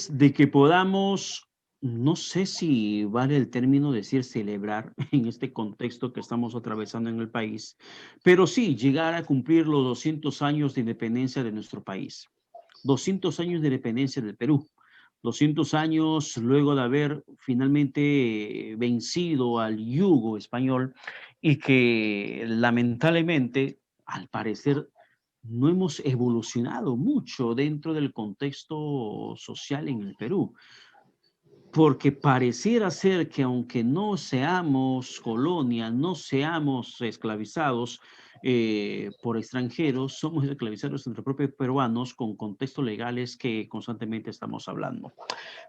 antes de que podamos, no sé si vale el término decir celebrar en este contexto que estamos atravesando en el país, pero sí llegar a cumplir los 200 años de independencia de nuestro país. 200 años de independencia del Perú. 200 años luego de haber finalmente vencido al yugo español y que lamentablemente, al parecer, no hemos evolucionado mucho dentro del contexto social en el Perú, porque pareciera ser que aunque no seamos colonia, no seamos esclavizados por extranjeros, somos esclavizados entre propios peruanos con contextos legales que constantemente estamos hablando.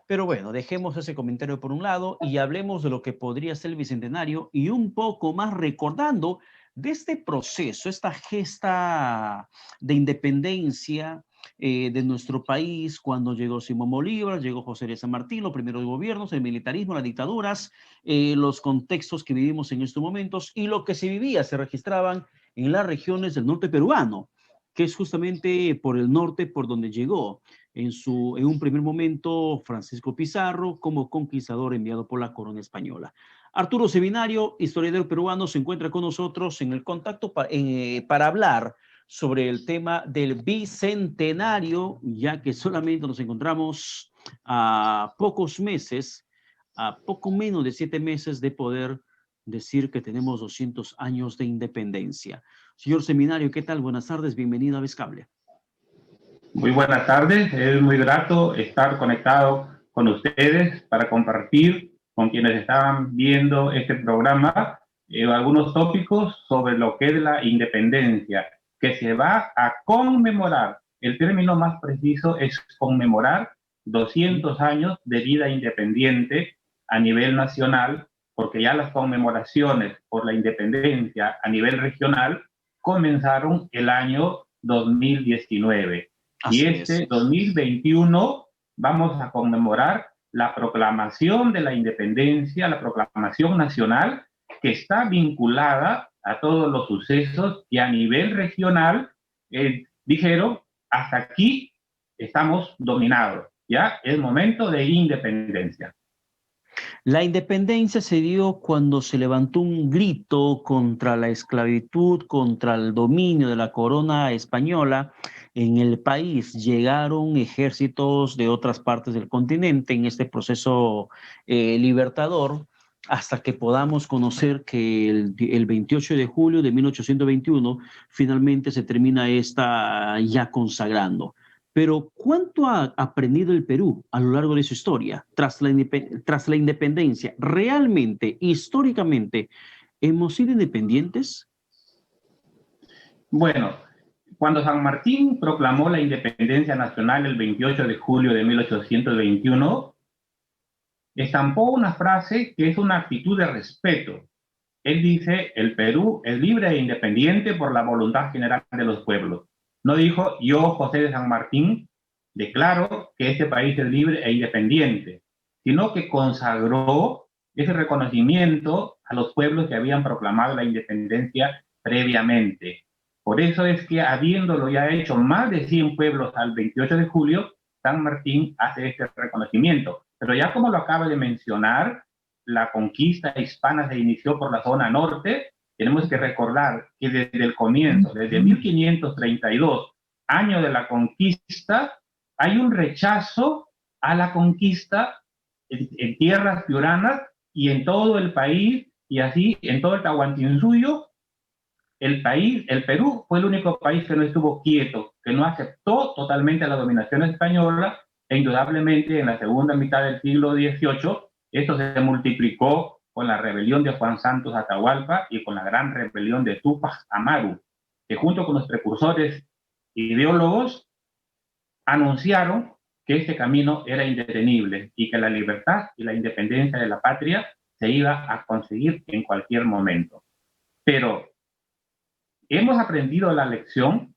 Pero bueno, dejemos ese comentario por un lado y hablemos de lo que podría ser el Bicentenario y un poco más recordando de este proceso, esta gesta de independencia de nuestro país cuando llegó Simón Bolívar, llegó José de San Martín, los primeros gobiernos, el militarismo, las dictaduras, los contextos que vivimos en estos momentos y lo que se vivía, se registraban en las regiones del norte peruano, que es justamente por el norte por donde llegó en un primer momento Francisco Pizarro como conquistador enviado por la corona española. Arturo Seminario, historiador peruano, se encuentra con nosotros en el contacto para hablar sobre el tema del bicentenario, ya que solamente nos encontramos a pocos meses, a poco menos de 7 meses de poder decir que tenemos 200 años de independencia. Señor Seminario, ¿qué tal? Buenas tardes, bienvenido a Vescable. Muy buenas tardes, es muy grato estar conectado con ustedes para compartir con quienes estaban viendo este programa algunos tópicos sobre lo que es la independencia, que se va a conmemorar. El término más preciso es conmemorar 200 años de vida independiente a nivel nacional, porque ya las conmemoraciones por la independencia a nivel regional comenzaron el año 2019. Y este 2021 vamos a conmemorar la proclamación de la independencia, la proclamación nacional, que está vinculada a todos los sucesos que a nivel regional dijeron, hasta aquí estamos dominados, ya es momento de independencia. La independencia se dio cuando se levantó un grito contra la esclavitud, contra el dominio de la corona española en el país. Llegaron ejércitos de otras partes del continente en este proceso libertador hasta que podamos conocer que el 28 de julio de 1821 finalmente se termina esta ya consagrando. Pero ¿cuánto ha aprendido el Perú a lo largo de su historia tras la independencia? ¿Realmente, históricamente, hemos sido independientes? Bueno, cuando San Martín proclamó la independencia nacional el 28 de julio de 1821, estampó una frase que es una actitud de respeto. Él dice, el Perú es libre e independiente por la voluntad general de los pueblos. No dijo, yo, José de San Martín, declaro que este país es libre e independiente, sino que consagró ese reconocimiento a los pueblos que habían proclamado la independencia previamente. Por eso es que, habiéndolo ya hecho más de 100 pueblos al 28 de julio, San Martín hace este reconocimiento. Pero ya como lo acaba de mencionar, la conquista hispana se inició por la zona norte. Tenemos que recordar que desde el comienzo, desde 1532, año de la conquista, hay un rechazo a la conquista en tierras piuranas y en todo el país, y así en todo el Tahuantinsuyo. El Perú, fue el único país que no estuvo quieto, que no aceptó totalmente la dominación española, e indudablemente en la segunda mitad del siglo XVIII esto se multiplicó con la rebelión de Juan Santos Atahualpa y con la gran rebelión de Túpac Amaru, que junto con los precursores ideólogos anunciaron que este camino era indetenible y que la libertad y la independencia de la patria se iba a conseguir en cualquier momento. Pero hemos aprendido la lección,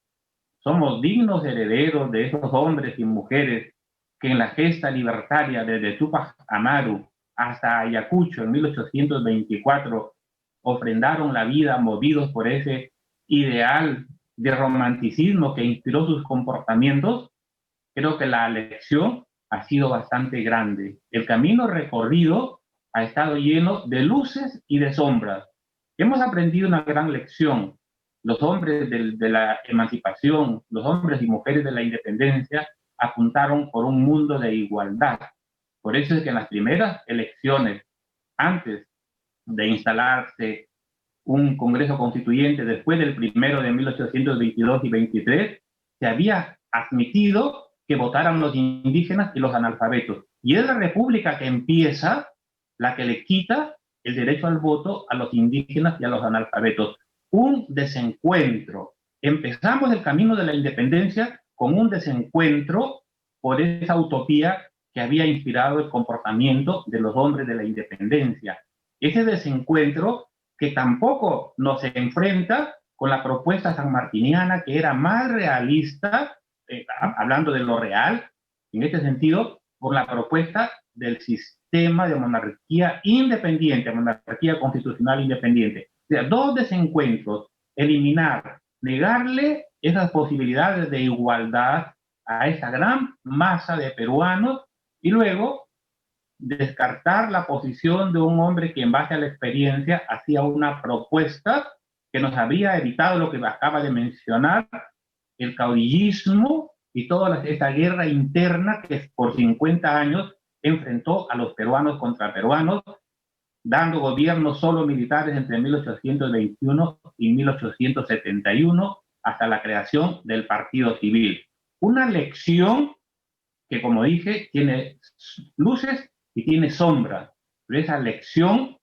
somos dignos herederos de esos hombres y mujeres que en la gesta libertaria desde Túpac Amaru hasta Ayacucho en 1824 ofrendaron la vida movidos por ese ideal de romanticismo que inspiró sus comportamientos. Creo que la lección ha sido bastante grande. El camino recorrido ha estado lleno de luces y de sombras. Hemos aprendido una gran lección. Los hombres de la emancipación, los hombres y mujeres de la independencia apuntaron por un mundo de igualdad. Por eso es que en las primeras elecciones, antes de instalarse un Congreso Constituyente después del primero de 1822 y 23, se había admitido que votaran los indígenas y los analfabetos. Y es la República que empieza la que le quita el derecho al voto a los indígenas y a los analfabetos. Un desencuentro. Empezamos el camino de la independencia con un desencuentro por esa utopía que había inspirado el comportamiento de los hombres de la independencia. Ese desencuentro que tampoco nos enfrenta con la propuesta sanmartiniana, que era más realista, hablando de lo real, en este sentido, por la propuesta del sistema de monarquía independiente, monarquía constitucional independiente. O sea, dos desencuentros: eliminar, negarle esas posibilidades de igualdad a esa gran masa de peruanos, y luego descartar la posición de un hombre que en base a la experiencia hacía una propuesta que nos habría evitado lo que acaba de mencionar, el caudillismo y toda esta guerra interna que por 50 años enfrentó a los peruanos contra peruanos, dando gobiernos solo militares entre 1821 y 1871 hasta la creación del Partido Civil. Una lección que, como dije, tiene luces y tiene sombras. Pero esa lección,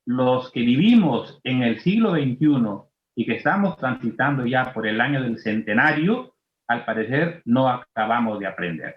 los que vivimos en el siglo XXI y que estamos transitando ya por el año del centenario, al parecer no acabamos de aprender.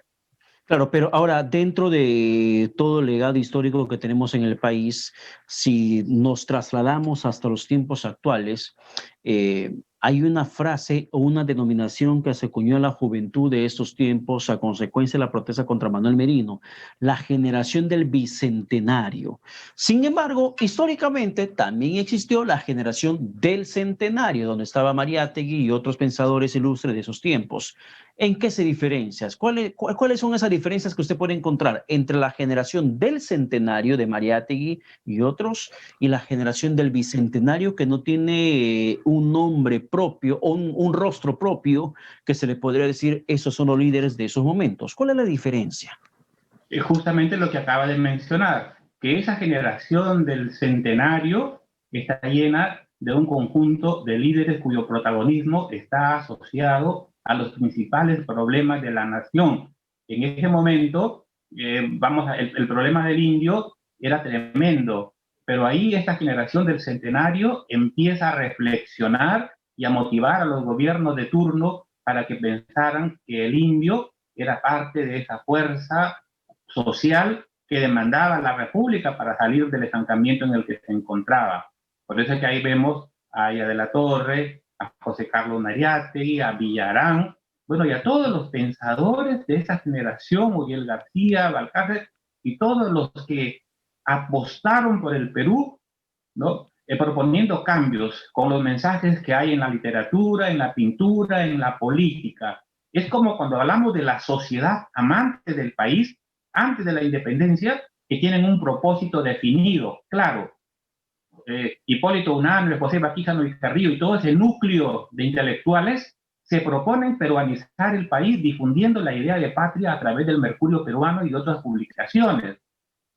Claro, pero ahora, dentro de todo el legado histórico que tenemos en el país, si nos trasladamos hasta los tiempos actuales, hay una frase o una denominación que se acuñó a la juventud de estos tiempos a consecuencia de la protesta contra Manuel Merino: la generación del bicentenario. Sin embargo, históricamente también existió la generación del centenario, donde estaba Mariátegui y otros pensadores ilustres de esos tiempos. ¿En qué se diferencia? ¿Cuáles son esas diferencias que usted puede encontrar entre la generación del centenario de Mariátegui y otros y la generación del bicentenario, que no tiene un nombre propio o un rostro propio que se le podría decir esos son los líderes de esos momentos? ¿Cuál es la diferencia? Es justamente lo que acaba de mencionar, que esa generación del centenario está llena de un conjunto de líderes cuyo protagonismo está asociado a los principales problemas de la nación. En ese momento, el problema del indio era tremendo, pero ahí esta generación del centenario empieza a reflexionar y a motivar a los gobiernos de turno para que pensaran que el indio era parte de esa fuerza social que demandaba la República para salir del estancamiento en el que se encontraba. Por eso es que ahí vemos a Aya de la Torre, a José Carlos Mariátegui, a Villarán, bueno, y a todos los pensadores de esa generación, Muriel García, Balcarce, y todos los que apostaron por el Perú, ¿no? Proponiendo cambios con los mensajes que hay en la literatura, en la pintura, en la política. Es como cuando hablamos de la sociedad amante del país antes de la independencia, que tienen un propósito definido, claro. Hipólito Unanue, José Baquijano y Carrillo y todo ese núcleo de intelectuales se proponen peruanizar el país difundiendo la idea de patria a través del Mercurio Peruano y otras publicaciones.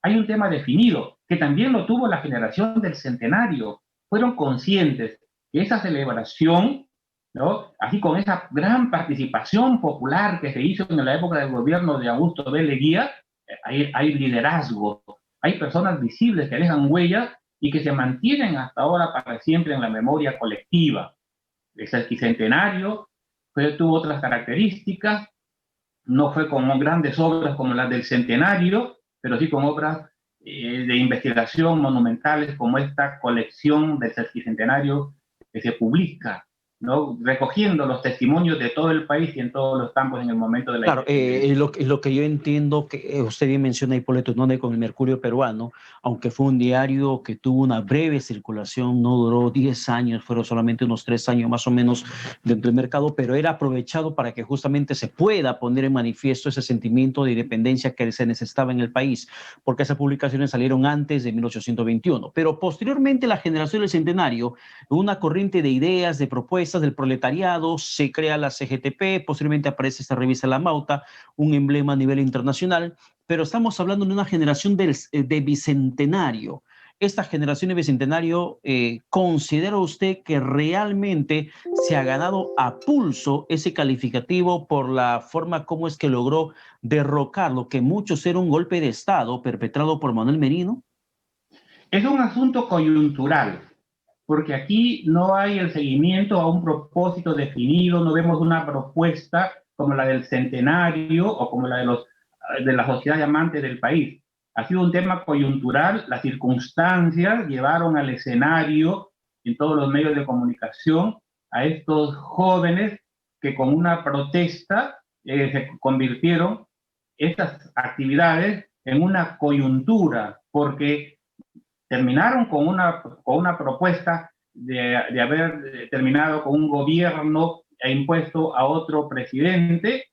Hay un tema definido, que también lo tuvo la generación del centenario. Fueron conscientes que esa celebración, ¿no?, así con esa gran participación popular que se hizo en la época del gobierno de Augusto B. Leguía, hay liderazgo, hay personas visibles que dejan huellas y que se mantienen hasta ahora para siempre en la memoria colectiva. El sesquicentenario tuvo otras características, no fue con grandes obras como las del centenario, pero sí con obras de investigación monumentales como esta colección del sesquicentenario que se publica ¿no? Recogiendo los testimonios de todo el país y en todos los campos en el momento de la Claro, independencia. lo que yo entiendo que usted bien menciona Hipólito Unanue con el Mercurio peruano, aunque fue un diario que tuvo una breve circulación, no duró 10 años, fueron solamente unos 3 años más o menos dentro del mercado, pero era aprovechado para que justamente se pueda poner en manifiesto ese sentimiento de independencia que se necesitaba en el país, porque esas publicaciones salieron antes de 1821. Pero posteriormente la generación del centenario, una corriente de ideas, de propuestas del proletariado, se crea la CGTP, posteriormente aparece esta revista La Mauta, un emblema a nivel internacional, pero estamos hablando de una generación de bicentenario. Esta generación de bicentenario, ¿considera usted que realmente se ha ganado a pulso ese calificativo por la forma como es que logró derrocar lo que muchos era un golpe de Estado perpetrado por Manuel Merino? Es un asunto coyuntural, porque aquí no hay el seguimiento a un propósito definido, no vemos una propuesta como la del centenario o como la de la sociedad llamante del país. Ha sido un tema coyuntural, las circunstancias llevaron al escenario en todos los medios de comunicación a estos jóvenes que con una protesta se convirtieron estas actividades en una coyuntura, porque terminaron con una propuesta de haber terminado con un gobierno e impuesto a otro presidente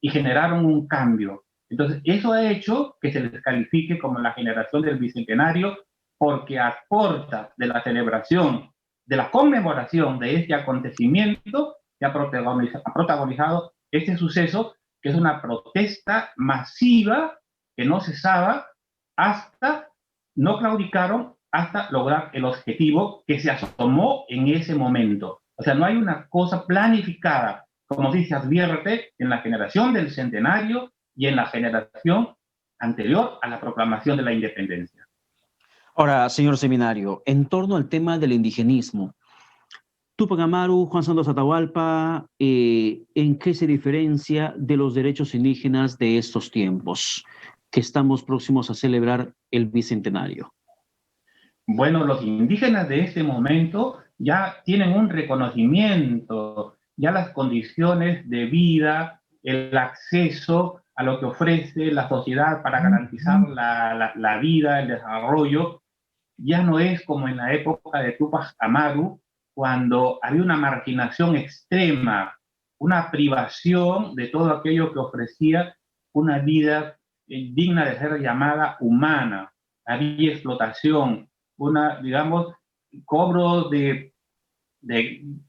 y generaron un cambio. Entonces, eso ha hecho que se les califique como la generación del bicentenario porque a portas de la celebración, de la conmemoración de este acontecimiento, se ha protagonizado este suceso, que es una protesta masiva que no cesaba hasta no claudicaron hasta lograr el objetivo que se asomó en ese momento. O sea, no hay una cosa planificada, como sí se advierte en la generación del centenario y en la generación anterior a la proclamación de la independencia. Ahora, señor Seminario, en torno al tema del indigenismo, Tupac Amaru, Juan Santos Atahualpa, ¿en qué se diferencia de los derechos indígenas de estos tiempos que estamos próximos a celebrar el bicentenario? Bueno, los indígenas de este momento ya tienen un reconocimiento, ya las condiciones de vida, el acceso a lo que ofrece la sociedad para garantizar la vida, el desarrollo, ya no es como en la época de Tupac Amaru, cuando había una marginación extrema, una privación de todo aquello que ofrecía una vida digna de ser llamada humana. Había explotación, una, digamos, cobro de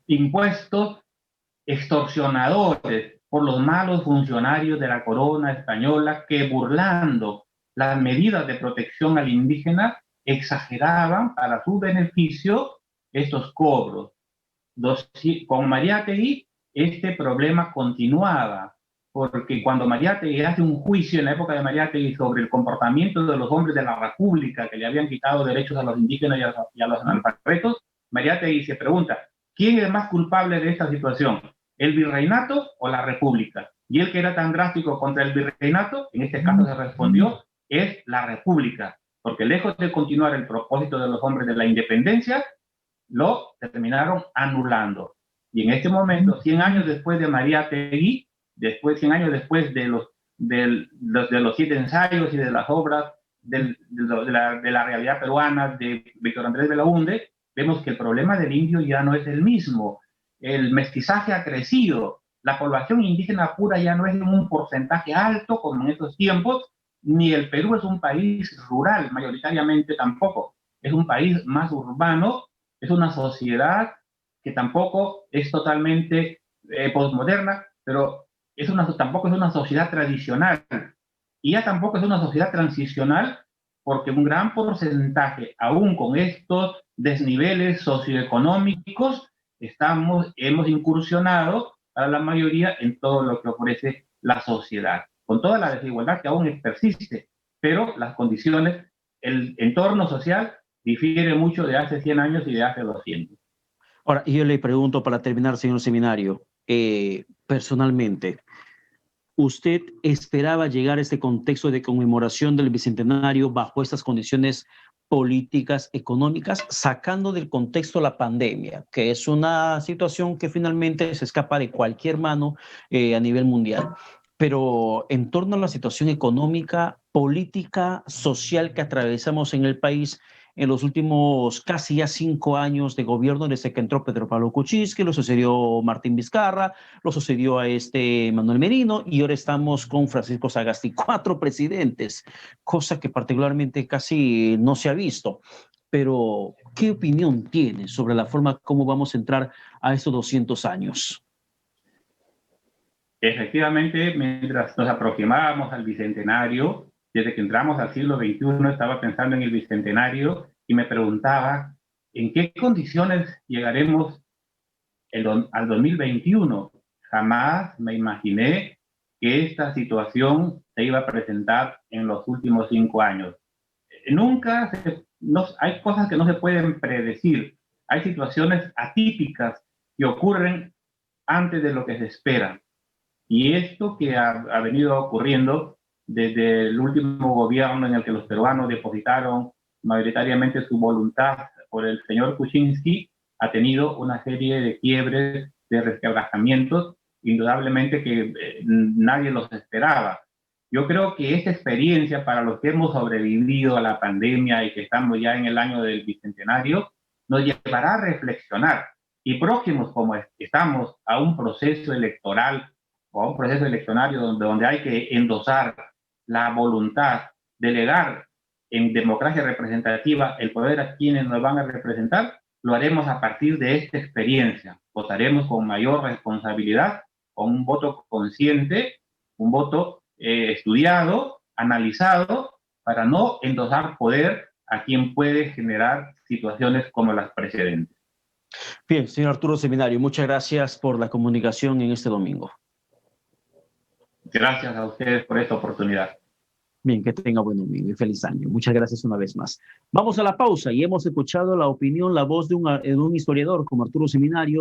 impuestos extorsionadores por los malos funcionarios de la corona española que, burlando las medidas de protección al indígena, exageraban para su beneficio estos cobros. Con Mariátegui este problema continuaba, porque cuando Mariátegui hace un juicio en la época de Mariátegui sobre el comportamiento de los hombres de la República que le habían quitado derechos a los indígenas y a los analfabetos, Mariátegui se pregunta, ¿quién es más culpable de esta situación? ¿El virreinato o la República? Y él, que era tan drástico contra el virreinato, en este caso se respondió, es la República, porque lejos de continuar el propósito de los hombres de la independencia, lo terminaron anulando. Y en este momento, 100 años después de Mariátegui, 100 años después de los 7 ensayos y de las obras de la realidad peruana de Víctor Andrés Belaúnde, vemos que el problema del indio ya no es el mismo. El mestizaje ha crecido, la población indígena pura ya no es en un porcentaje alto como en estos tiempos, ni el Perú es un país rural mayoritariamente tampoco, es un país más urbano, es una sociedad que tampoco es totalmente postmoderna, pero tampoco es una sociedad tradicional. Y ya tampoco es una sociedad transicional, porque un gran porcentaje, aún con estos desniveles socioeconómicos, hemos incursionado a la mayoría en todo lo que ofrece la sociedad, con toda la desigualdad que aún persiste, pero las condiciones, el entorno social difiere mucho de hace 100 años y de hace 200. Ahora, yo le pregunto para terminar, señor Seminario, personalmente, ¿usted esperaba llegar a este contexto de conmemoración del Bicentenario bajo estas condiciones políticas económicas, sacando del contexto la pandemia, que es una situación que finalmente se escapa de cualquier mano a nivel mundial. Pero en torno a la situación económica, política, social que atravesamos en el país en los últimos casi ya 5 años de gobierno desde que entró Pedro Pablo Kuczynski, lo sucedió Martín Vizcarra, lo sucedió a Manuel Merino y ahora estamos con Francisco Sagasti, 4 presidentes, cosa que particularmente casi no se ha visto. Pero, ¿qué opinión tienes sobre la forma como vamos a entrar a estos 200 años? Efectivamente, mientras nos aproximábamos al bicentenario, desde que entramos al siglo XXI, estaba pensando en el bicentenario y me preguntaba en qué condiciones llegaremos al 2021. Jamás me imaginé que esta situación se iba a presentar en los últimos 5 años. Nunca hay cosas que no se pueden predecir. Hay situaciones atípicas que ocurren antes de lo que se espera. Y esto que ha venido ocurriendo desde el último gobierno en el que los peruanos depositaron mayoritariamente su voluntad por el señor Kuczynski, ha tenido una serie de quiebres, de resquebrajamientos, indudablemente que nadie los esperaba. Yo creo que esta experiencia para los que hemos sobrevivido a la pandemia y que estamos ya en el año del bicentenario, nos llevará a reflexionar. Y próximos como estamos a un proceso electoral o a un proceso electorario donde hay que endosar la voluntad, delegar en democracia representativa el poder a quienes nos van a representar, lo haremos a partir de esta experiencia. Votaremos con mayor responsabilidad, con un voto consciente, un voto estudiado, analizado, para no endosar poder a quien puede generar situaciones como las precedentes. Bien, señor Arturo Seminario, muchas gracias por la comunicación en este domingo. Gracias a ustedes por esta oportunidad. Bien, que tenga buen domingo y feliz año. Muchas gracias una vez más. Vamos a la pausa y hemos escuchado la opinión, la voz de un historiador como Arturo Seminario.